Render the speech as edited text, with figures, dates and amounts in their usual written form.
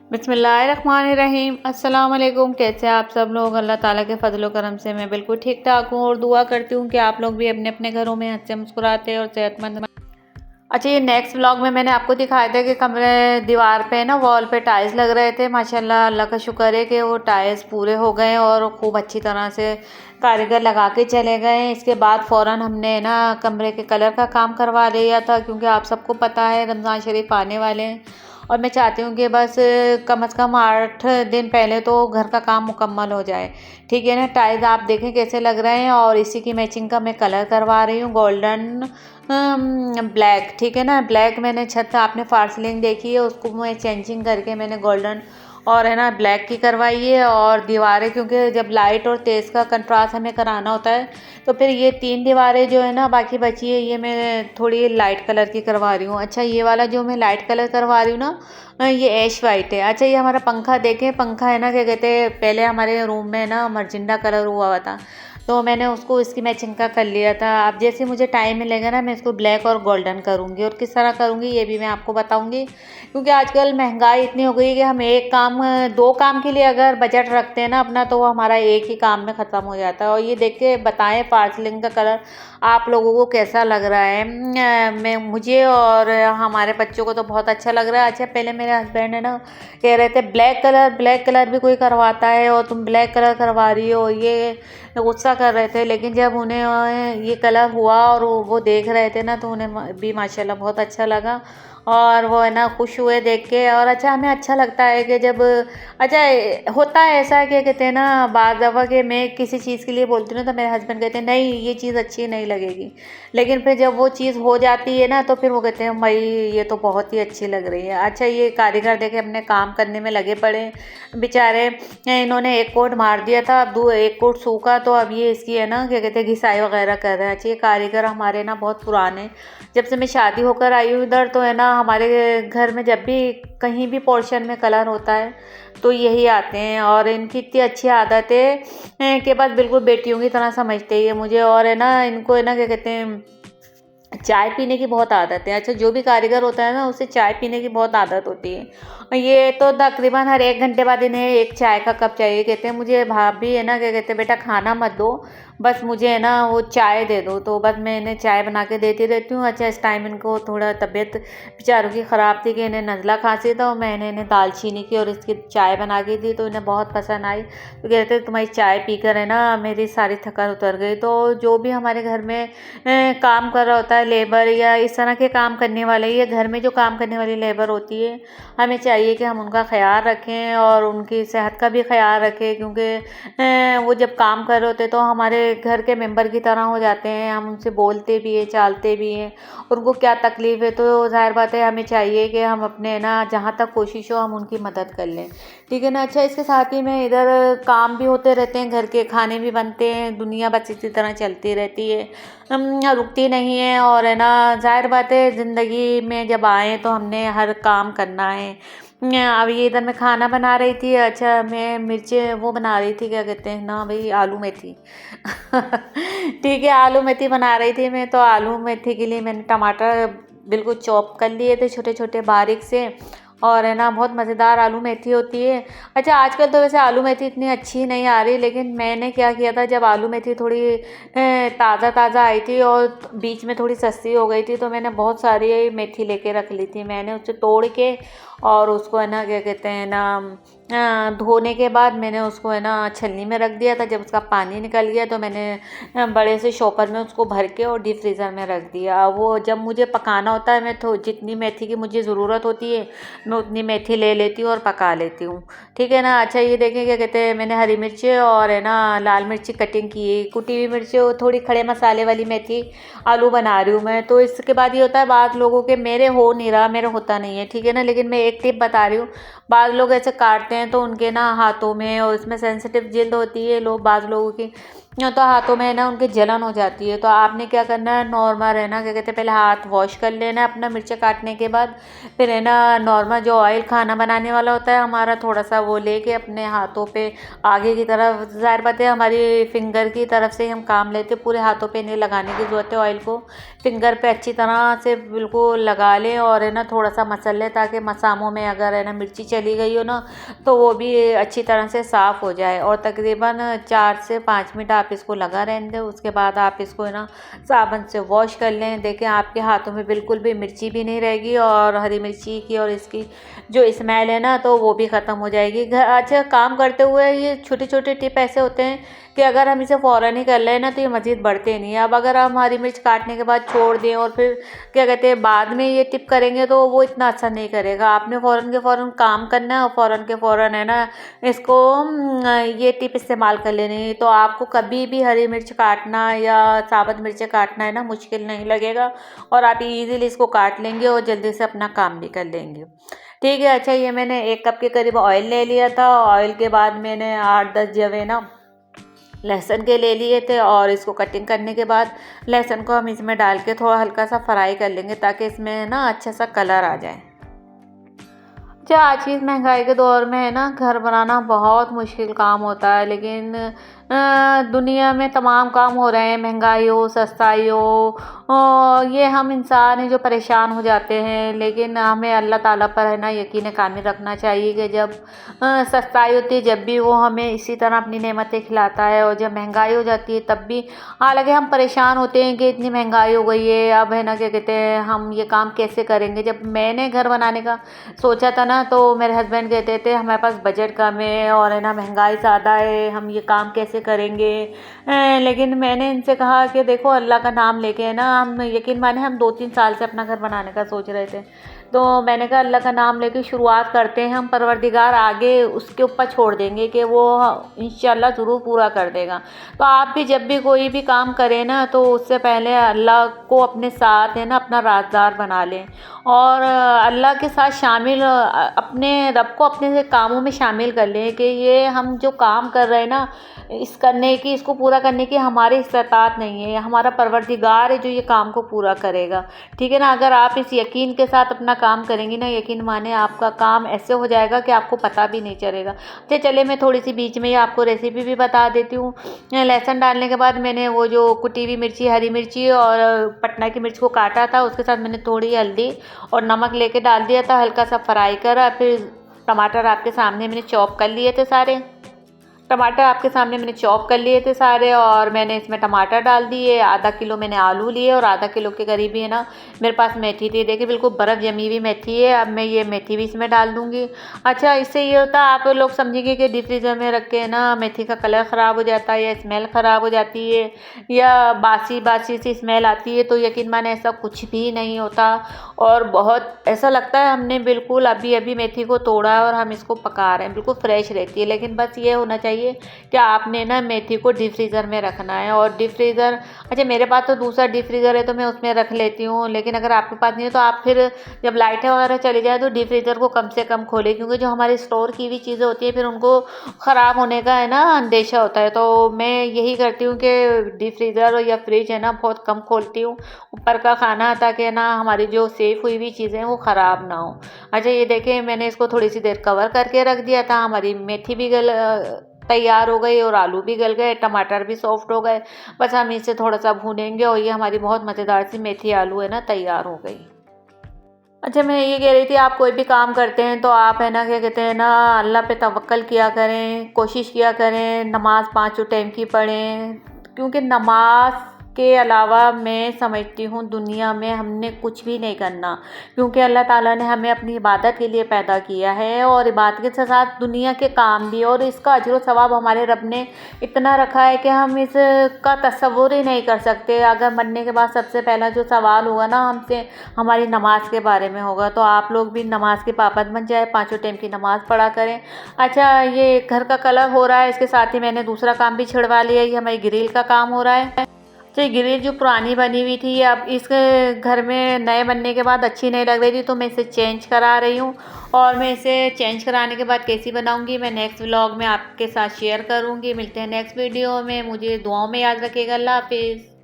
बिस्मिल्लाहिर्रहमानिर्रहीम। अस्सलाम वालेकुम। कैसे आप सब लोग? अल्लाह ताला के फजलो करम से मैं बिल्कुल ठीक ठाक हूँ और दुआ करती हूँ कि आप लोग भी अपने अपने घरों में हंसते मुस्कुराते और सेहतमंद। अच्छा, ये नेक्स्ट व्लॉग में मैंने आपको दिखाया था कि कमरे दीवार पे ना वॉल पे टाइल्स लग रहे थे। माशाल्लाह अल्लाह का शुक्र है कि वो टाइल्स पूरे हो गए और खूब अच्छी तरह से कारीगर लगा के चले गए। इसके बाद फ़ौरन हमने ना कमरे के कलर का काम करवा लिया था, क्योंकि आप सबको पता है रमज़ान शरीफ आने वाले हैं और मैं चाहती हूँ कि बस कम से कम 8 दिन पहले तो घर का काम मुकम्मल हो जाए। ठीक है ना। टाइल्स आप देखें कैसे लग रहे हैं और इसी की मैचिंग का मैं कलर करवा रही हूँ, गोल्डन ब्लैक। ठीक है ना। ब्लैक मैंने छत आपने फॉल्स सीलिंग देखी है, उसको मैं चेंजिंग करके मैंने गोल्डन और है ना ब्लैक की करवाई है। और दीवारें, क्योंकि जब लाइट और तेज़ का कंट्रास्ट हमें कराना होता है तो फिर ये 3 दीवारें जो है ना बाकी बची है, ये मैं थोड़ी लाइट कलर की करवा रही हूँ। अच्छा, ये वाला जो मैं लाइट कलर करवा रही हूँ ना, ये ऐश वाइट है। अच्छा, ये हमारा पंखा देखें, पंखा है ना क्या कहते हैं, पहले हमारे रूम में ना मर्जिंडा कलर हुआ था तो मैंने उसको इसकी मैचिंग का कर लिया था। अब जैसे मुझे टाइम मिलेगा ना मैं इसको ब्लैक और गोल्डन करूँगी, और किस तरह करूँगी ये भी मैं आपको बताऊँगी। क्योंकि आजकल महंगाई इतनी हो गई है कि हम एक काम 2 काम के लिए अगर बजट रखते हैं ना अपना, तो वो हमारा एक ही काम में ख़त्म हो जाता है। और ये देख के बताएं फॉल्स का कलर आप लोगों को कैसा लग रहा है। मैं मुझे और हमारे बच्चों को तो बहुत अच्छा लग रहा है। अच्छा, पहले मेरे हस्बैंड है ना कह रहे थे ब्लैक कलर भी कोई करवाता है और तुम ब्लैक कलर करवा रही हो, ये गुस्सा कर रहे थे। लेकिन जब उन्हें ये कलर हुआ और वो देख रहे थे ना तो उन्हें भी माशाल्लाह बहुत अच्छा लगा और वो है ना खुश हुए देख के। और अच्छा, हमें अच्छा लगता है कि जब अच्छा होता है ऐसा क्या कहते हैं ना, बाद दफ़ा कि मैं किसी चीज़ के लिए बोलती हूँ तो मेरे हस्बैंड कहते हैं नहीं ये चीज़ अच्छी नहीं लगेगी, लेकिन फिर जब वो चीज़ हो जाती है ना तो फिर वो कहते हैं भाई ये तो बहुत ही अच्छी लग रही है। अच्छा, ये कारीगर देखे अपने काम करने में लगे पड़े बेचारे। इन्होंने एक कोट मार दिया था, अब एक कोट सूखा तो अब ये इसकी है ना क्या कहते हैं घिसाई वगैरह कर रहे हैं। अच्छा, ये कारीगर हमारे ना बहुत पुराने, जब से मैं शादी होकर आई हूँ इधर तो है ना हमारे घर में जब भी कहीं भी पोर्शन में कलर होता है तो यही आते हैं। और इनकी इतनी अच्छी आदत है कि बस बिल्कुल बेटियों की तरह समझते ही है मुझे। और है ना इनको है ना क्या कहते हैं चाय पीने की बहुत आदत है। अच्छा, जो भी कारीगर होता है ना उसे चाय पीने की बहुत आदत होती है। ये तो तकरीबन हर 1 घंटे बाद इन्हें एक चाय का कप चाहिए। कहते हैं मुझे भाभी है ना क्या कहते हैं बेटा खाना मत दो, बस मुझे है ना वो चाय दे दो। तो बस मैं इन्हें चाय बना के देती रहती हूँ। अच्छा, इस टाइम इनको थोड़ा तबीयत बेचारों की ख़राब थी कि इन्हें नज़ला खांसी था, और मैंने इन्हें दालचीनी की और इसकी चाय बना के दी तो इन्हें बहुत पसंद आई। तो कहते तुम्हारी चाय पीकर है ना मेरी सारी थकान उतर गई। तो जो भी हमारे घर में काम कर रहा होता है लेबर या इस तरह के काम करने वाले, ये घर में जो काम करने वाली लेबर होती है, हमें चाहिए कि हम उनका ख्याल रखें और उनकी सेहत का भी ख्याल रखें। क्योंकि वो जब काम कर रहे होते हैं तो हमारे घर के मेंबर की तरह हो जाते हैं, हम उनसे बोलते भी हैं चालते भी हैं, उनको क्या तकलीफ़ है तो जाहिर बात है हमें चाहिए कि हम अपने ना जहाँ तक कोशिश हो हम उनकी मदद कर लें। ठीक है ना। अच्छा, इसके साथ ही में इधर काम भी होते रहते हैं, घर के खाने भी बनते हैं, दुनिया बस इसी तरह चलती रहती है, रुकती नहीं है। और है ना जाहिर बात है ज़िंदगी में जब आए तो हमने हर काम करना है। अब ये इधर मैं खाना बना रही थी। अच्छा, मैं मिर्चें वो बना रही थी क्या कहते हैं ना भाई आलू मेथी ठीक है, आलू मेथी बना रही थी मैं। तो आलू मेथी के लिए मैंने टमाटर बिल्कुल चॉप कर लिए थे छोटे छोटे बारीक से, और है ना बहुत मज़ेदार आलू मेथी होती है। अच्छा, आजकल तो वैसे आलू मेथी इतनी अच्छी नहीं आ रही, लेकिन मैंने क्या किया था जब आलू मेथी थोड़ी ताज़ा ताज़ा आई थी और बीच में थोड़ी सस्ती हो गई थी तो मैंने बहुत सारी मेथी लेके रख ली थी। मैंने उसे तोड़ के और उसको है ना क्या कहते हैं ना धोने के बाद मैंने उसको है ना छलनी में रख दिया था। जब उसका पानी निकल गया तो मैंने बड़े से शॉपर में उसको भर के और डीप फ्रीज़र में रख दिया। वो जब मुझे पकाना होता है मैं तो जितनी मेथी की मुझे ज़रूरत होती है मैं उतनी मेथी ले लेती हूँ और पका लेती हूँ। ठीक है ना। अच्छा, ये देखें क्या कहते हैं मैंने हरी मिर्ची और है ना लाल मिर्ची कटिंग की, कुटी हुई मिर्ची और थोड़ी खड़े मसाले वाली मेथी आलू बना रही हूँ मैं। तो इसके बाद ये होता है बाद लोगों के मेरे हो नहीं रहा, मेरे होता नहीं है। ठीक है ना। लेकिन मैं एक टिप बता रही हूँ, बाद लोग ऐसे काटते हैं तो उनके ना हाथों में और इसमें सेंसिटिव जिल्द होती है लोग बाज़ लोगों की, तो हाथों में है ना उनके जलन हो जाती है। तो आपने क्या करना है, नॉर्मल है ना क्या कहते हैं, पहले हाथ वॉश कर लेना है अपना मिर्चा काटने के बाद। फिर है ना नॉर्मल जो ऑयल खाना बनाने वाला होता है हमारा, थोड़ा सा वो लेके अपने हाथों पे आगे की तरफ, ज़ाहिर बात है हमारी फिंगर की तरफ से ही हम काम लेते हैं, पूरे हाथों पे नहीं लगाने की ज़रूरत है ऑयल को। फिंगर पे अच्छी तरह से बिल्कुल लगा लें और है ना थोड़ा सा मसल लें, ताकि मसामों में अगर है ना मिर्ची चली गई हो ना तो वो भी अच्छी तरह से साफ़ हो जाए। और तकरीबन 4 से 5 मिनट आप इसको लगा रहने दें। उसके बाद आप इसको है ना साबुन से वॉश कर लें। देखें आपके हाथों में बिल्कुल भी मिर्ची भी नहीं रहेगी, और हरी मिर्ची की और इसकी जो स्मेल है ना तो वो भी ख़त्म हो जाएगी। अच्छा, काम करते हुए ये छोटे छोटे टिप ऐसे होते हैं कि अगर हम इसे फ़ौरन ही कर लें ना तो ये मज़ीद बढ़ते नहीं है। अब अगर हम हरी मिर्च काटने के बाद छोड़ दें और फिर क्या कहते हैं बाद में ये टिप करेंगे तो वो इतना अच्छा नहीं करेगा। आपने फ़ौरन के फ़ौरन काम करना है और फ़ौरन के फ़ौरन है ना इसको ये टिप इस्तेमाल कर लेनी है। तो आपको कभी भी हरी मिर्च काटना या साबुत मिर्चें काटना है ना मुश्किल नहीं लगेगा, और आप इजीली इसको काट लेंगे और जल्दी से अपना काम भी कर लेंगे। ठीक है। अच्छा, ये मैंने 1 कप के करीब ऑयल ले लिया था। ऑयल के बाद मैंने 8-10 जवे ना लहसुन के ले लिए थे, और इसको कटिंग करने के बाद लहसुन को हम इसमें डाल के थोड़ा हल्का सा फ्राई कर लेंगे, ताकि इसमें ना अच्छा सा कलर आ जाए। अच्छा, आज की इस महंगाई के दौर में है ना घर बनाना बहुत मुश्किल काम होता है, लेकिन दुनिया में तमाम काम हो रहे हैं, महंगाई हो सस्ताई हो, ये हम इंसान हैं जो परेशान हो जाते हैं। लेकिन हमें अल्लाह ताला पर है ना यकीन कामिल रखना चाहिए कि जब सस्ताई होती है जब भी वो हमें इसी तरह अपनी नेमतें खिलाता है, और जब महंगाई हो जाती है तब भी। हालांकि हम परेशान होते हैं कि इतनी महंगाई हो गई है, अब है ना क्या कहते हैं हम ये काम कैसे करेंगे। जब मैंने घर बनाने का सोचा था ना तो मेरे हस्बैंड कहते थे हमारे पास बजट कम है और है ना महंगाई ज़्यादा है, हम ये काम कैसे करेंगे। लेकिन मैंने इनसे कहा कि देखो अल्लाह का नाम लेके है ना, हम यकीन माने हम 2-3 साल से अपना घर बनाने का सोच रहे थे। तो मैंने कहा अल्लाह का नाम लेके शुरुआत करते हैं, हम परवरदिगार आगे उसके ऊपर छोड़ देंगे कि वो इंशाल्लाह ज़रूर पूरा कर देगा। तो आप भी जब भी कोई भी काम करें ना तो उससे पहले अल्लाह को अपने साथ है ना अपना राज़दार बना लें, और अल्लाह के साथ शामिल अपने रब को अपने कामों में शामिल कर लें कि ये हम जो काम कर रहे हैं ना इसको पूरा करने की हमारी इस्तात नहीं है, हमारा परवरदिगार है जो ये काम को पूरा करेगा। ठीक है ना। अगर आप इस यकीन के साथ अपना काम करेंगी ना, यकीन माने आपका काम ऐसे हो जाएगा कि आपको पता भी नहीं चलेगा। तो चले मैं थोड़ी सी बीच में ही आपको रेसिपी भी बता देती हूँ। लहसुन डालने के बाद मैंने वो जो कुटी हुई मिर्ची, हरी मिर्ची और पटना की मिर्च को काटा था, उसके साथ मैंने थोड़ी हल्दी और नमक लेके डाल दिया था, हल्का सा फ्राई करा। फिर टमाटर आपके सामने मैंने चॉप कर लिए थे सारे, टमाटर आपके सामने मैंने चॉप कर लिए थे सारे, और मैंने इसमें टमाटर डाल दिए। आधा किलो मैंने आलू लिए, और आधा किलो के करीब ही है ना मेरे पास मेथी थी। देखिए बिल्कुल बर्फ़ जमी हुई मेथी है। अब मैं ये मेथी भी इसमें डाल दूँगी। अच्छा, इससे ये होता है आप लोग समझेंगे कि डीप फ्रीज़र में रख के ना मेथी का कलर ख़राब हो जाता है या स्मेल ख़राब हो जाती है या बासी बासी सी स्मेल आती है, तो यकीन माने ऐसा कुछ भी नहीं होता। और बहुत ऐसा लगता है हमने बिल्कुल अभी अभी मेथी को तोड़ा है और हम इसको पका रहे हैं, बिल्कुल फ्रेश रहती है। लेकिन बस ये होना चाहिए कि आपने ना मेथी को डीप फ्रीज़र में रखना है। और डीप फ्रीज़र, अच्छा मेरे पास तो दूसरा डीप फ्रीज़र है तो मैं उसमें रख लेती हूँ, लेकिन अगर आपके पास नहीं है तो आप फिर जब लाइटें वगैरह चली जाए तो डीप फ्रीज़र को कम से कम खोलें, क्योंकि जो हमारी स्टोर की हुई चीज़ें होती है फिर उनको ख़राब होने का है ना अंदेशा होता है। तो मैं यही करती हूँ कि डीप फ्रीज़र या फ्रिज है ना बहुत कम खोलती हूँ ऊपर का खाना, ताकि ना हमारी जो सेफ हुई हुई चीज़ें हैं वो ख़राब ना हो। अच्छा, ये देखें मैंने इसको थोड़ी सी देर कवर करके रख दिया था, हमारी मेथी भी तैयार हो गई और आलू भी गल गए, टमाटर भी सॉफ्ट हो गए। बस हम इसे थोड़ा सा भूनेंगे और ये हमारी बहुत मज़ेदार सी मेथी आलू है ना तैयार हो गई। अच्छा, मैं ये कह रही थी आप कोई भी काम करते हैं तो आप है ना क्या कहते हैं ना अल्लाह पे तवक्कल किया करें, कोशिश किया करें नमाज़ 5 टाइम की पढ़ें, क्योंकि नमाज के अलावा मैं समझती हूँ दुनिया में हमने कुछ भी नहीं करना, क्योंकि अल्लाह ताला ने हमें अपनी इबादत के लिए पैदा किया है, और इबादत के साथ दुनिया के काम भी, और इसका अजर व सवाब हमारे रब ने इतना रखा है कि हम इसका तसव्वुर ही नहीं कर सकते। अगर मरने के बाद सबसे पहला जो सवाल होगा ना हमसे हमारी नमाज के बारे में होगा। तो आप लोग भी नमाज के पाबंद बन जाए, 5 टाइम की नमाज पढ़ा करें। अच्छा, ये घर का कलर हो रहा है, इसके साथ ही मैंने दूसरा काम भी छिड़वा लिया, ये हमारी ग्रिल का काम हो रहा है। तो ये ग्रिल जो पुरानी बनी हुई थी, अब इस घर में नए बनने के बाद अच्छी नहीं लग रही थी, तो मैं इसे चेंज करा रही हूँ। और मैं इसे चेंज कराने के बाद कैसी बनाऊँगी मैं नेक्स्ट व्लॉग में आपके साथ शेयर करूँगी। मिलते हैं नेक्स्ट वीडियो में, मुझे दुआओं में याद रखिएगा। अल्लाह हाफिज़।